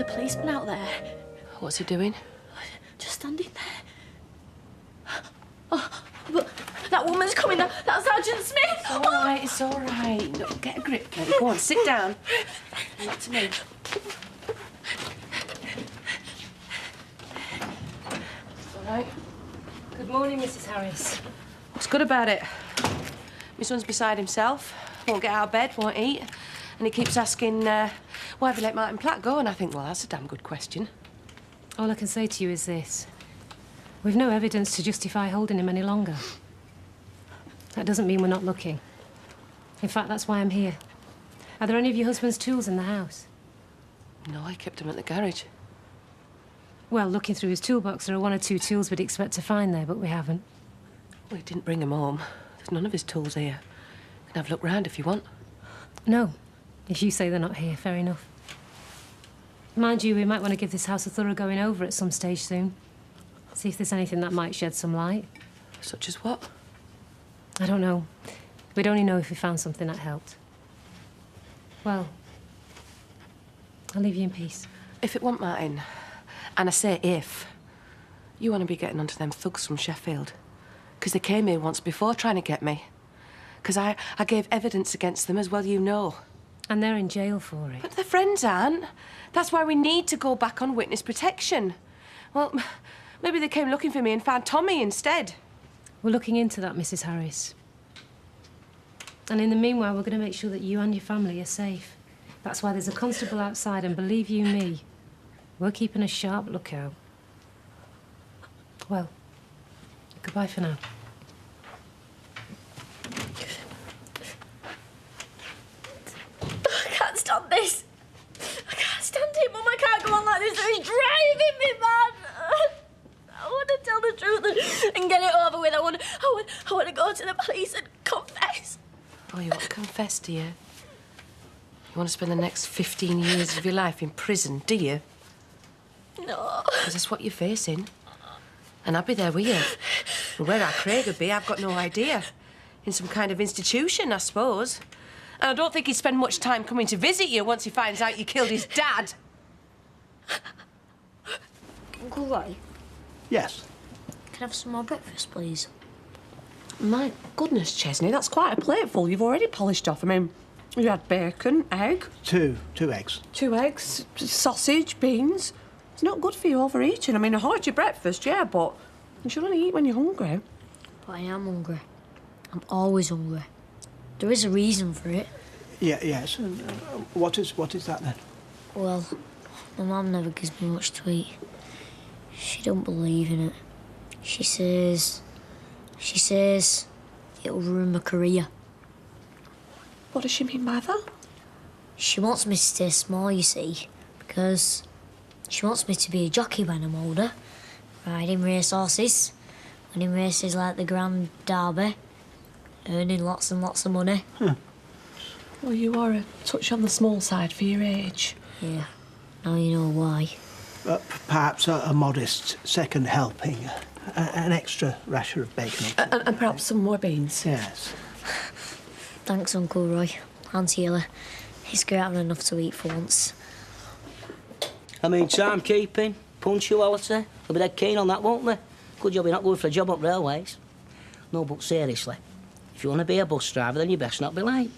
a policeman out there. What's he doing? Just standing there. Oh, but that woman's coming. That's Sergeant Smith. It's all right, it's all right. Look, get a grip, Katie. Go on, sit down. Leave it to me. It's all right. Good morning, Mrs. Harris. What's good about it? My son's beside himself. Won't get out of bed, won't eat. And he keeps asking, why have you let Martin Platt go? And I think, well, that's a damn good question. All I can say to you is this. We've no evidence to justify holding him any longer. That doesn't mean we're not looking. In fact, that's why I'm here. Are there any of your husband's tools in the house? No, I kept him at the garage. Well, looking through his toolbox, there are 1 or 2 tools we'd expect to find there, but we haven't. We didn't bring him home. There's none of his tools here. You can have a look round if you want. No. If you say they're not here, fair enough. Mind you, we might want to give this house a thorough going over at some stage soon. See if there's anything that might shed some light. Such as what? I don't know. We'd only know if we found something that helped. Well, I'll leave you in peace. If it weren't Martin, and I say if, you want to be getting onto them thugs from Sheffield. Because they came here once before trying to get me. Because I gave evidence against them as well, you know. And they're in jail for it. But their friends aren't. That's why we need to go back on witness protection. Well, maybe they came looking for me and found Tommy instead. We're looking into that, Mrs. Harris. And in the meanwhile, we're going to make sure that you and your family are safe. That's why there's a constable outside, and believe you me, we're keeping a sharp lookout. Well, goodbye for now. I can't stand this. I can't stand it, Mum. I can't go on like this. It's driving me mad. I want to tell the truth and get it over with. I want to go to the police and confess. Oh, you want to confess, do you? You want to spend the next 15 years of your life in prison, do you? No. Because that's what you're facing. And I'll be there with you. But where our Craig would be, I've got no idea. In some kind of institution, I suppose. And I don't think he'd spend much time coming to visit you once he finds out you killed his dad. Uncle Roy? Yes? Can I have some more breakfast, please? My goodness, Chesney, that's quite a plateful you've already polished off. I mean, you had bacon, egg. Two eggs. 2 eggs, sausage, beans. It's not good for you overeating. I mean, a hearty breakfast, yeah, but you should only eat when you're hungry. But I am hungry. I'm always hungry. There is a reason for it. Yes. What is that then? Well, my mum never gives me much to eat. She don't believe in it. She says it'll ruin my career. What does she mean by that? She wants me to stay small, you see, because she wants me to be a jockey when I'm older, riding racehorses, winning races like the Grand Derby, earning lots and lots of money. Huh. Well, you are a touch on the small side for your age. Yeah, now you know why. Perhaps a modest second helping, an extra rasher of bacon. And perhaps some more beans. Yes. Thanks, Uncle Roy. Auntie Ella. It's great having enough to eat for once. I mean, timekeeping, punctuality. They'll be dead keen on that, won't they? Good job you're not going for a job up railways. No, but seriously, if you want to be a bus driver, then you best not be late.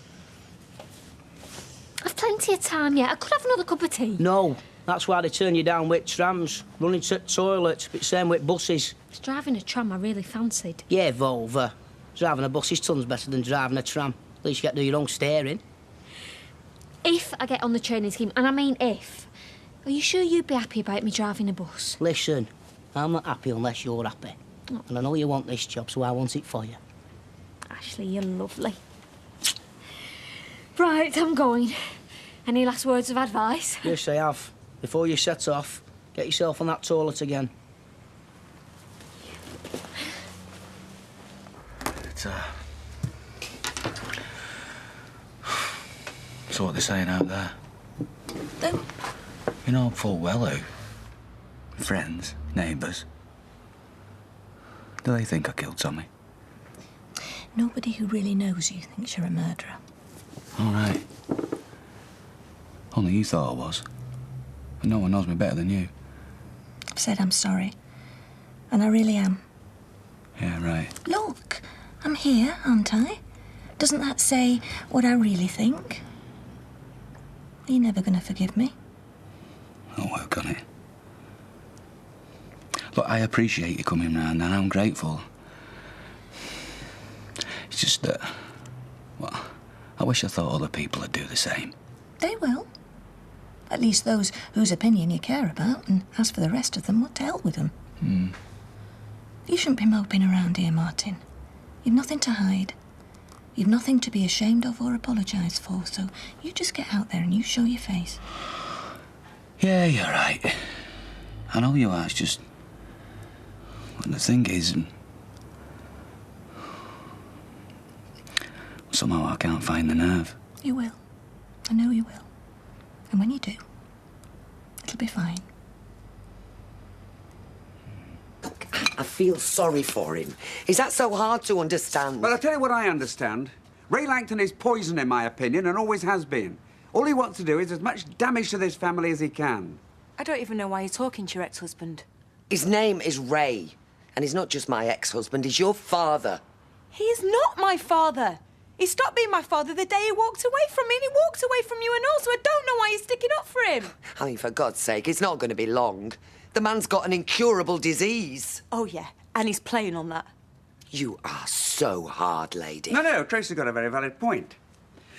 I've plenty of time yet. I could have another cup of tea. No, that's why they turn you down with trams, running to the toilet. It's the same with buses. It's driving a tram I really fancied. Yeah, Volvo. Driving a bus is tons better than driving a tram. At least you get to do your own steering. If I get on the training scheme, and I mean if, are you sure you'd be happy about me driving a bus? Listen, I'm not happy unless you're happy. Oh. And I know you want this job, so I want it for you. Ashley, you're lovely. Right, I'm going. Any last words of advice? Yes, I have. Before you set off, get yourself on that toilet again. So what they're saying out there? You know full well who. Friends, neighbours. Do they think I killed Tommy? Nobody who really knows you thinks you're a murderer. All right. Only you thought I was. No one knows me better than you. I've said I'm sorry. And I really am. Yeah, right. Look, I'm here, aren't I? Doesn't that say what I really think? Are you never going to forgive me? I'll work on it. Look, I appreciate you coming round and I'm grateful. It's just that, well, I wish I thought other people would do the same. They will. At least those whose opinion you care about, and as for the rest of them, what to hell with them? You shouldn't be moping around here, Martin. You've nothing to hide. You've nothing to be ashamed of or apologise for, so you just get out there and you show your face. Yeah, you're right. I know you are, it's just... Well, the thing is... Somehow I can't find the nerve. You will. I know you will. And when you do, it'll be fine. I feel sorry for him. Is that so hard to understand? Well, I'll tell you what I understand. Ray Langton is poison, in my opinion, and always has been. All he wants to do is as much damage to this family as he can. I don't even know why you're talking to your ex-husband. His name is Ray, and he's not just my ex-husband, he's your father. He is not my father. He stopped being my father the day he walked away from me, and he walked away from you and all, so I don't know why you're sticking up for him. I mean, for God's sake, it's not going to be long. The man's got an incurable disease. Oh, yeah, and he's playing on that. You are so hard, lady. No, Tracy's got a very valid point.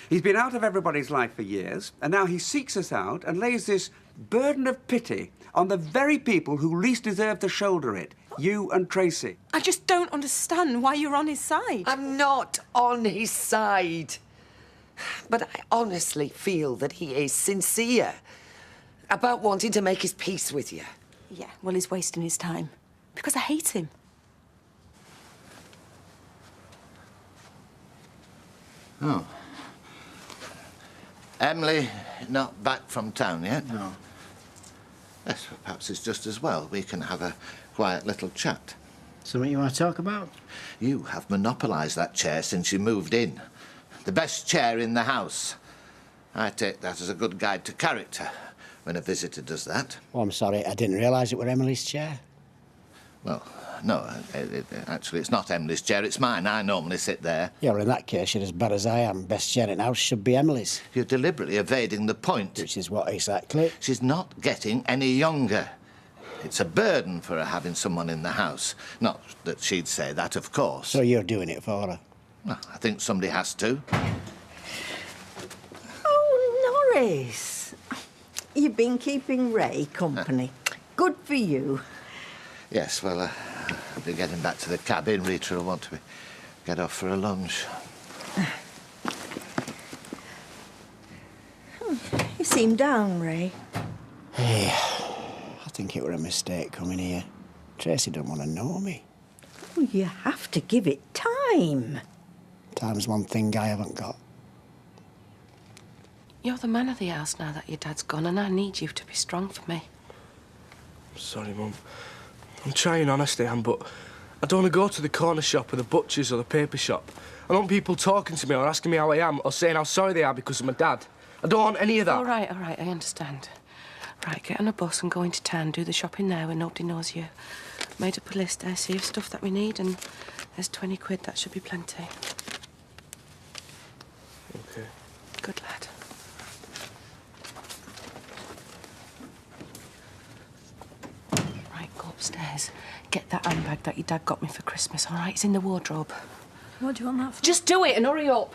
He's been out of everybody's life for years, and now he seeks us out and lays this burden of pity on the very people who least deserve to shoulder it. You and Tracy. I just don't understand why you're on his side. I'm not on his side. But I honestly feel that he is sincere about wanting to make his peace with you. Yeah, well, he's wasting his time. Because I hate him. Oh. Emily not back from town yet? No. Yes, well, perhaps it's just as well. We can have a quiet little chat. Something you want to talk about? You have monopolised that chair since you moved in. The best chair in the house. I take that as a good guide to character when a visitor does that. Oh, I'm sorry, I didn't realise it were Emily's chair. Well, no, actually, it's not Emily's chair, it's mine. I normally sit there. Yeah, well, in that case, you're as bad as I am. Best chair in the house should be Emily's. You're deliberately evading the point. Which is what exactly? She's not getting any younger. It's a burden for her having someone in the house. Not that she'd say that, of course. So you're doing it for her? Well, I think somebody has to. Oh, Norris. You've been keeping Ray company. Good for you. Yes, well, I'll be getting back to the cabin. Rita will want to get off for a lunch. You seem down, Ray. Hey, I think it were a mistake coming here. Tracy don't want to know me. Well, you have to give it time. Time's one thing I haven't got. You're the man of the house now that your dad's gone, and I need you to be strong for me. Sorry, Mum. I'm trying, honestly, Anne, but I don't want to go to the corner shop or the butcher's or the paper shop. I don't want people talking to me or asking me how I am or saying how sorry they are because of my dad. I don't want any of that. All right, I understand. Right, get on a bus and go into town, do the shopping there when nobody knows you. Made up a list there, see of stuff that we need, and there's 20 quid, that should be plenty. OK. Good lad. Right, go upstairs. Get that handbag that your dad got me for Christmas, all right? It's in the wardrobe. What do you want that for? Just do it and hurry up.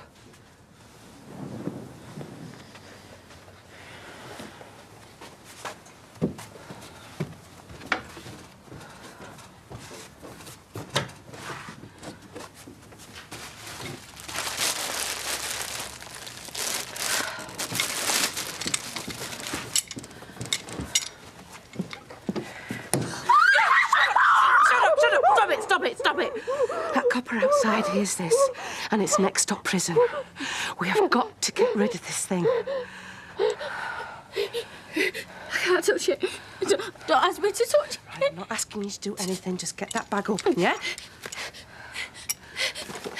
Stop it. That copper outside hears this, and it's next up prison. We have got to get rid of this thing. I can't touch it. Don't ask me to touch it. Right, I'm not asking you to do anything. Just get that bag open, yeah?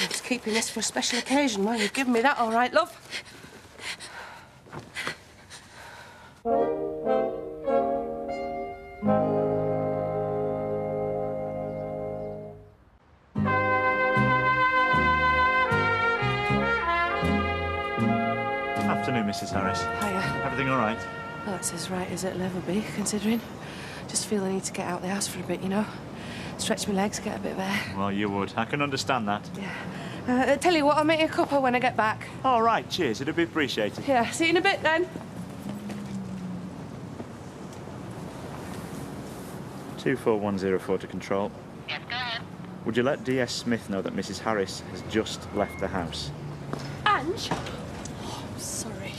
I'm just keeping this for a special occasion. Well, you've given me that, all right, love? Afternoon, Mrs. Harris. Hiya. Everything all right? Well, it's as right as it'll ever be, considering. Just feel I need to get out the house for a bit, you know? Stretch my legs, get a bit of air. Well, you would. I can understand that. Yeah. Tell you what, I'll make you a cuppa when I get back. All right, cheers. It'd be appreciated. Yeah, see you in a bit then. 24104 to control. Yes, go ahead. Would you let DS Smith know that Mrs. Harris has just left the house? Ange? Oh, I'm sorry.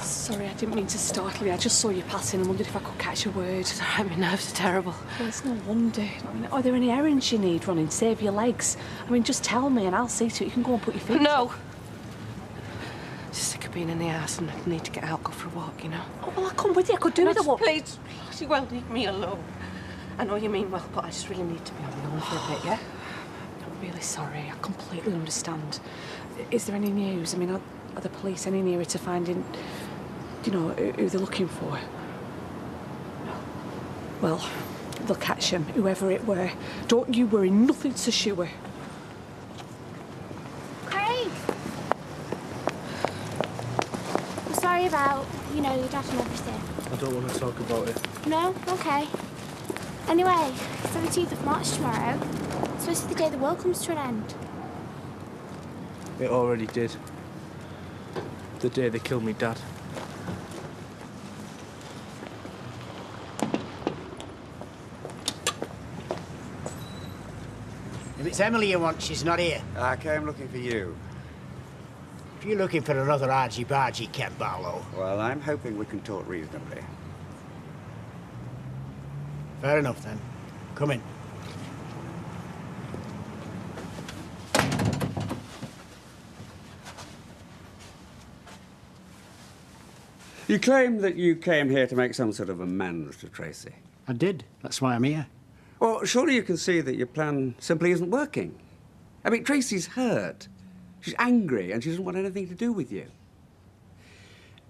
Sorry, I didn't mean to startle you. I just saw you passing and wondered if I could catch a word. It's all right, my nerves are terrible. Well, it's no wonder. I mean, are there any errands you need running? Save your legs. I mean, just tell me and I'll see to it. You can go and put your feet No. up. Just sick of being in the house and I need to get out, go for a walk, you know? Oh, well, I'll come with you. I could do with a walk. Please, you won't leave me alone. I know you mean well, but I just really need to be on my own for a bit, yeah? I'm really sorry. I completely understand. Is there any news? I mean, are the police any nearer to finding, you know, who they're looking for? Well, they'll catch him, whoever it were. Don't you worry, nothing to sure. Craig! I'm sorry about, you know, your dad and everything. I don't want to talk about it. No? Okay. Anyway, 17th of March tomorrow. It's supposed to be the day the world comes to an end. It already did. The day they killed me dad. If it's Emily you want, she's not here. I came looking for you. If you're looking for another argy-bargy, Ken Barlow. Well, I'm hoping we can talk reasonably. Fair enough, then. Come in. You claim that you came here to make some sort of amends to Tracy. I did. That's why I'm here. Well, surely you can see that your plan simply isn't working. I mean, Tracy's hurt. She's angry and she doesn't want anything to do with you.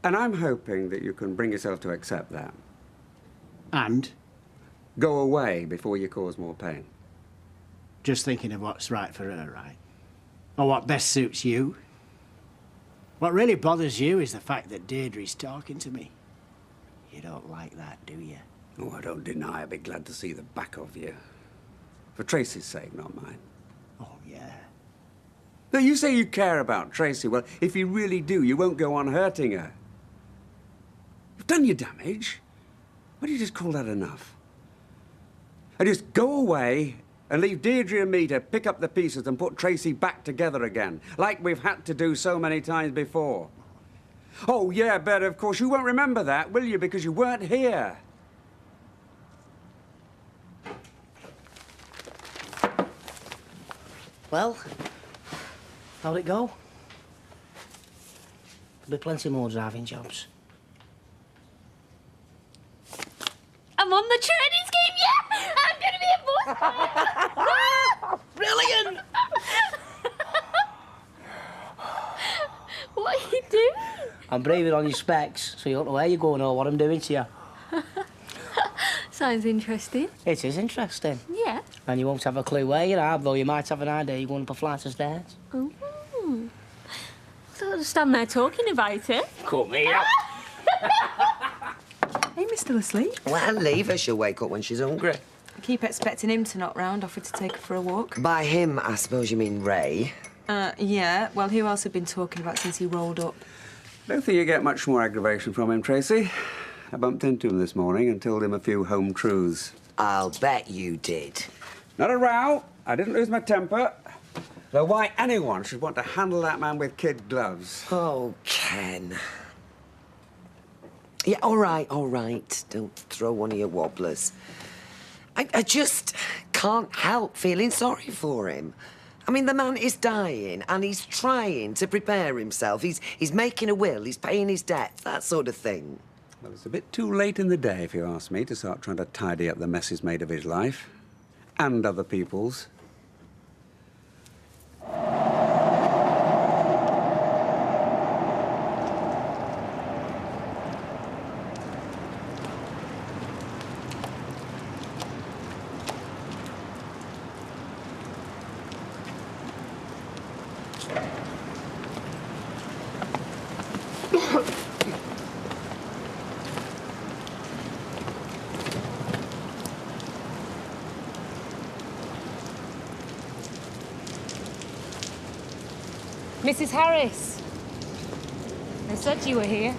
And I'm hoping that you can bring yourself to accept that. And? Go away before you cause more pain. Just thinking of what's right for her, right? Or what best suits you. What really bothers you is the fact that Deirdre's talking to me. You don't like that, do you? Oh, I don't deny I'd be glad to see the back of you. For Tracy's sake, not mine. Oh, yeah. But you say you care about Tracy. Well, if you really do, you won't go on hurting her. You've done your damage. Why do you just call that enough? And just go away and leave Deirdre and me to pick up the pieces and put Tracy back together again, like we've had to do so many times before. Oh, yeah, but of course you won't remember that, will you? Because you weren't here. Well, how'd it go? There'll be plenty more driving jobs. I'm on the training scheme, yeah! I'm gonna be a bus! Brilliant! What are you doing? I'm braving on your specs, so you don't know where you're going or what I'm doing to you. Sounds interesting. It is interesting. Yeah. And you won't have a clue where you are, though you might have an idea you're going up a flight of stairs. Ooh. I don't understand there talking about it. Cut me out. Amy still asleep? Well, leave her. She'll wake up when she's hungry. I keep expecting him to not round, offer to take her for a walk. By him, I suppose you mean Ray. Yeah. Well, who else have been talking about since he rolled up? Don't think you get much more aggravation from him, Tracy. I bumped into him this morning and told him a few home truths. I'll bet you did. Not a row. I didn't lose my temper. Though why anyone should want to handle that man with kid gloves. Oh, Ken. Yeah, all right. Don't throw one of your wobblers. I just can't help feeling sorry for him. I mean, the man is dying and he's trying to prepare himself. He's making a will, he's paying his debts, that sort of thing. Well, it's a bit too late in the day, if you ask me, to start trying to tidy up the messes made of his life. And other people's. Mrs. Harris. I said you were here.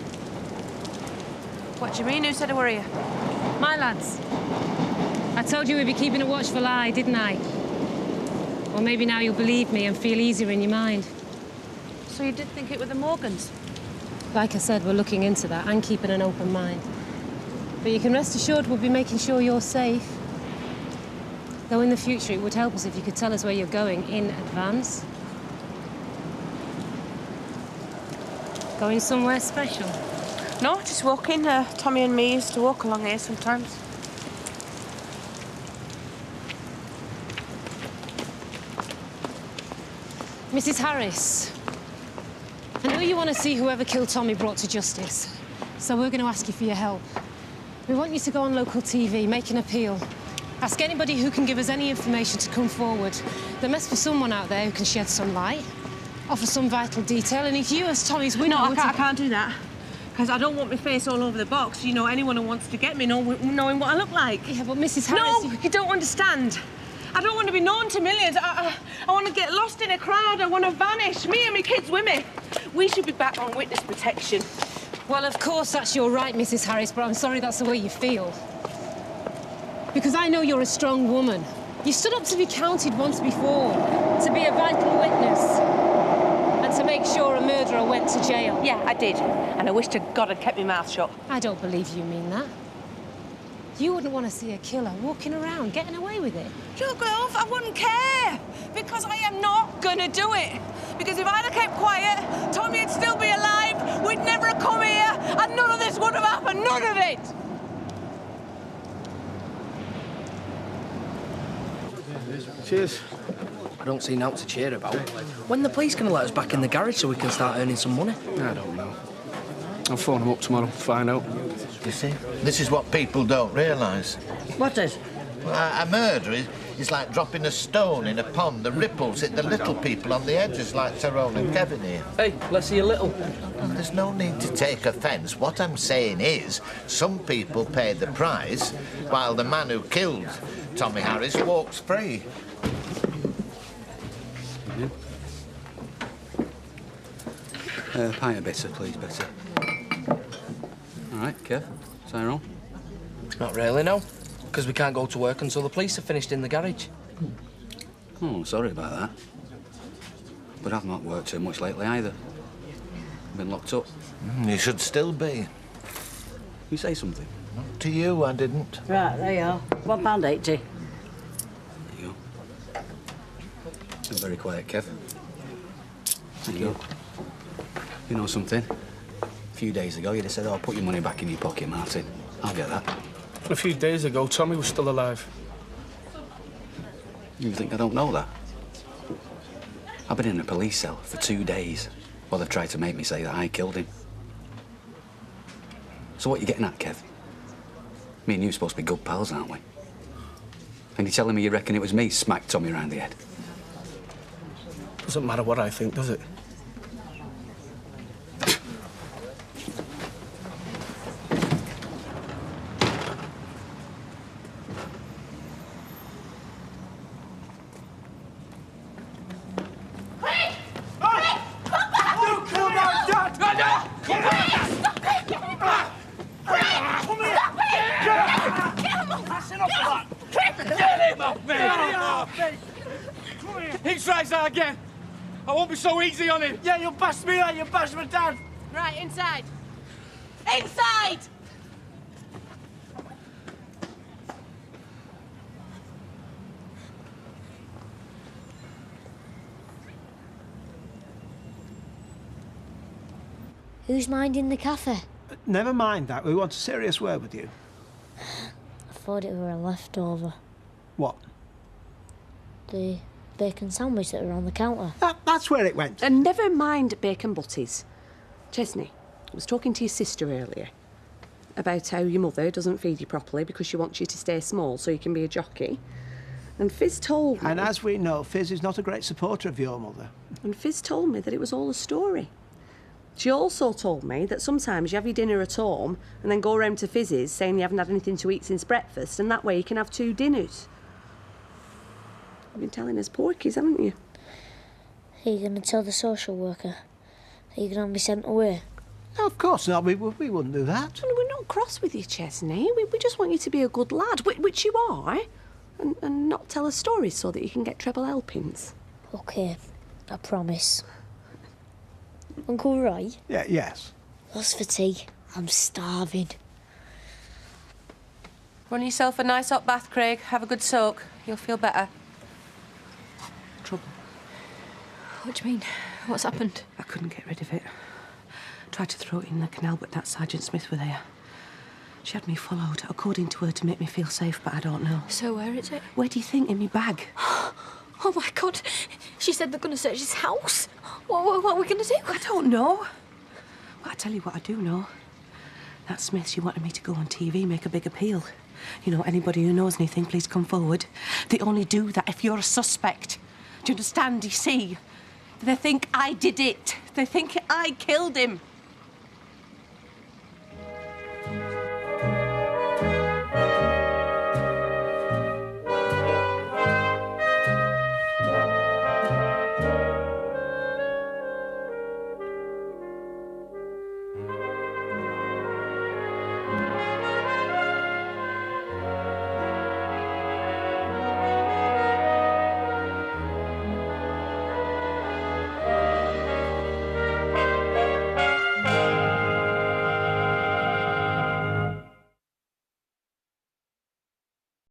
What do you mean? Who said I were here? My lads. I told you we'd be keeping a watchful eye, didn't I? Well, maybe now you'll believe me and feel easier in your mind. So you did think it were the Morgans? Like I said, we're looking into that and keeping an open mind. But you can rest assured we'll be making sure you're safe. Though in the future, it would help us if you could tell us where you're going in advance. Going somewhere special? No, just walking. Tommy and me used to walk along here sometimes. Mrs. Harris, I know you want to see whoever killed Tommy brought to justice, so we're going to ask you for your help. We want you to go on local TV, make an appeal. Ask anybody who can give us any information to come forward. There must be someone out there who can shed some light, offer some vital detail, and if you, as Tommy's widow... No, I can't do that. Because I don't want my face all over the box. You know, anyone who wants to get me knowing what I look like. Yeah, but Mrs. Harris... No, you don't understand. I don't want to be known to millions. I want to get lost in a crowd. I want to vanish. Me and my kids with me. We should be back on witness protection. Well, of course, that's your right, Mrs. Harris, but I'm sorry that's the way you feel. Because I know you're a strong woman. You stood up to be counted once before, to be a vital witness, and to make sure a murderer went to jail. Yeah, I did. And I wish to God I'd kept my mouth shut. I don't believe you mean that. You wouldn't want to see a killer walking around, getting away with it. Look, love, I wouldn't care. Because I am not going to do it. Because if I'd have kept quiet, Tommy would still be alive, we'd never have come here, and none of this would have happened, none of it. Cheers. I don't see naught to cheer about. When the police going to let us back in the garage so we can start earning some money? I don't know. I'll phone them up tomorrow, find out. You see, this is what people don't realise. What is? A murder is like dropping a stone in a pond. The ripples hit the little people on the edges, like Tyrone and Kevin here. Hey, let's see a little. There's no need to take offence. What I'm saying is, some people pay the price, while the man who killed Tommy Harris walks free. Pint of bitter, please, Betty. All right, Kev, Tyrone? Not really, no. Because we can't go to work until the police are finished in the garage. Oh, sorry about that. But I've not worked too much lately either. I've been locked up. You should still be. You say something? Not to you, I didn't. Right, there you are. £1.80. There you go. You're very quiet, Kev. There you go. You know something? A few days ago, you'd have said, oh, put your money back in your pocket, Martin. I'll get that. A few days ago, Tommy was still alive. You think I don't know that? I've been in a police cell for 2 days while they've tried to make me say that I killed him. So what are you getting at, Kev? Me and you are supposed to be good pals, aren't we? And you're telling me you reckon it was me smacked Tommy around the head? Doesn't matter what I think, does it? He tries that again. I won't be so easy on him. Yeah, you'll bash me like you bashed my dad. Right, inside. Inside! Who's minding the cafe? Never mind that. We want a serious word with you. I thought it were a leftover. What? The bacon sandwich that were on the counter. That's where it went. And never mind bacon butties. Chesney, I was talking to your sister earlier about how your mother doesn't feed you properly because she wants you to stay small so you can be a jockey. And Fizz told me... And as we know, Fizz is not a great supporter of your mother. And Fizz told me that it was all a story. She also told me that sometimes you have your dinner at home and then go around to Fizz's saying you haven't had anything to eat since breakfast, and that way you can have 2 dinners. You've been telling us porkies, haven't you? Are you going to tell the social worker? Are you going to have me sent away? No, of course not. We wouldn't do that. Well, we're not cross with you, Chesney. We just want you to be a good lad, which you are, and not tell us stories so that you can get treble helpings. OK, I promise. Uncle Roy? Yeah, yes. What's for tea? I'm starving. Run yourself a nice hot bath, Craig. Have a good soak. You'll feel better. Trouble. What do you mean? What's happened? I couldn't get rid of it. Tried to throw it in the canal, but that Sergeant Smith were there. She had me followed, according to her, to make me feel safe, but I don't know. So where is it? Where do you think? In me bag. Oh, my God. She said they're going to search his house. What are we going to do? I don't know. But I tell you what I do know. That Smith, she wanted me to go on TV, make a big appeal. You know, anybody who knows anything, please come forward. They only do that if you're a suspect. Do you understand? You see? They think I did it. They think I killed him.